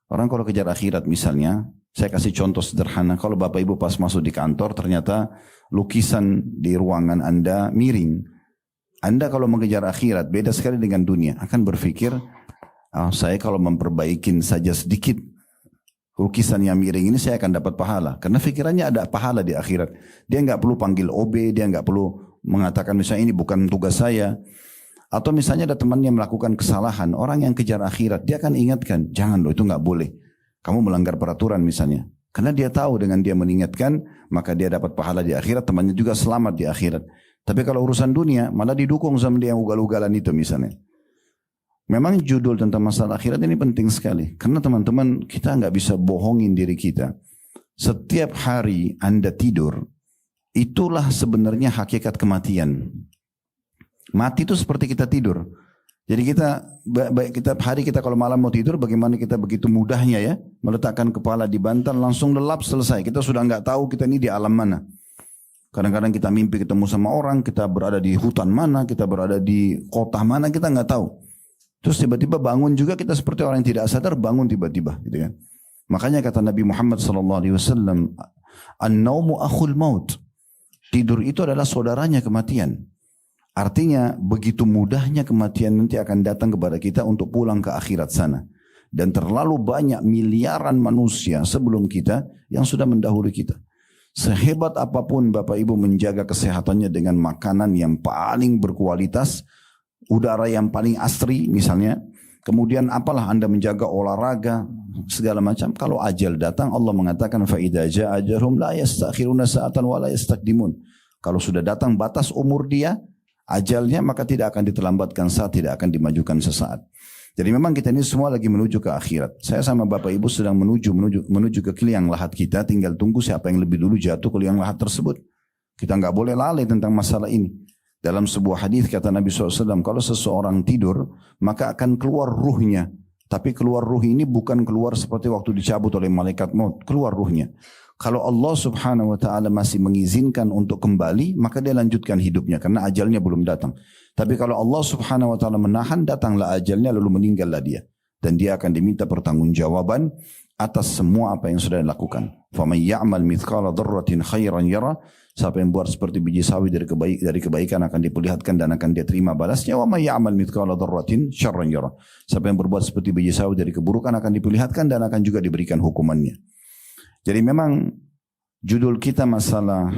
Orang kalau kejar akhirat misalnya, saya kasih contoh sederhana, kalau Bapak Ibu pas masuk di kantor ternyata lukisan di ruangan Anda miring. Anda kalau mengejar akhirat beda sekali dengan dunia, akan berpikir, saya kalau memperbaikin saja sedikit lukisan yang miring ini saya akan dapat pahala. Karena pikirannya ada pahala di akhirat. Dia nggak perlu panggil OB, dia nggak perlu mengatakan misalnya ini bukan tugas saya. Atau misalnya ada teman yang melakukan kesalahan, orang yang kejar akhirat, dia akan ingatkan, jangan loh itu nggak boleh. Kamu melanggar peraturan misalnya. Karena dia tahu dengan dia mengingatkan, maka dia dapat pahala di akhirat, temannya juga selamat di akhirat. Tapi kalau urusan dunia, malah didukung sama dia yang ugal-ugalan itu misalnya. Memang judul tentang masalah akhirat ini penting sekali. Karena teman-teman, kita nggak bisa bohongin diri kita. Setiap hari Anda tidur, itulah sebenarnya hakikat kematian. Mati itu seperti kita tidur. Jadi kita hari kita kalau malam mau tidur, bagaimana kita begitu mudahnya ya meletakkan kepala di bantal langsung lelap selesai. Kita sudah nggak tahu kita ini di alam mana. Kadang-kadang kita mimpi ketemu sama orang, kita berada di hutan mana, kita berada di kota mana, kita nggak tahu. Terus tiba-tiba bangun juga kita seperti orang yang tidak sadar bangun tiba-tiba, gitu kan? Makanya kata Nabi Muhammad SAW, an-naumu akhul maut. Tidur itu adalah saudaranya kematian. Artinya begitu mudahnya kematian nanti akan datang kepada kita untuk pulang ke akhirat sana. Dan terlalu banyak miliaran manusia sebelum kita yang sudah mendahului kita. Sehebat apapun Bapak Ibu menjaga kesehatannya dengan makanan yang paling berkualitas, udara yang paling asri misalnya, kemudian apalah Anda menjaga olahraga, segala macam. Kalau ajal datang Allah mengatakan فَإِذَا جَاءَ أَجَلُهُمْ لَا يَسْتَأْخِرُونَ سَاعَةً وَلَا يَسْتَقْدِمُونَ. Kalau sudah datang batas umur dia, ajalnya, maka tidak akan diterlambatkan saat, tidak akan dimajukan sesaat. Jadi memang kita ini semua lagi menuju ke akhirat. Saya sama Bapak Ibu sedang menuju ke liang lahat kita, tinggal tunggu siapa yang lebih dulu jatuh ke liang lahat tersebut. Kita nggak boleh lalai tentang masalah ini. Dalam sebuah hadis kata Nabi SAW, kalau seseorang tidur, maka akan keluar ruhnya. Tapi keluar ruh ini bukan keluar seperti waktu dicabut oleh malaikat maut, keluar ruhnya. Kalau Allah Subhanahu wa taala masih mengizinkan untuk kembali, maka dia lanjutkan hidupnya karena ajalnya belum datang. Tapi kalau Allah Subhanahu wa taala menahan, datanglah ajalnya lalu meninggallah dia, dan dia akan diminta pertanggungjawaban atas semua apa yang sudah dilakukan. Faman ya'mal mithqala dzarratin khairan yara. Siapa yang buat seperti biji sawi dari kebaikan akan diperlihatkan dan akan dia terima balasnya. Wa may ya'mal mithqala dzarratin syarran yara. Siapa yang berbuat seperti biji sawi dari keburukan akan diperlihatkan dan akan juga diberikan hukumannya. Jadi memang judul kita masalah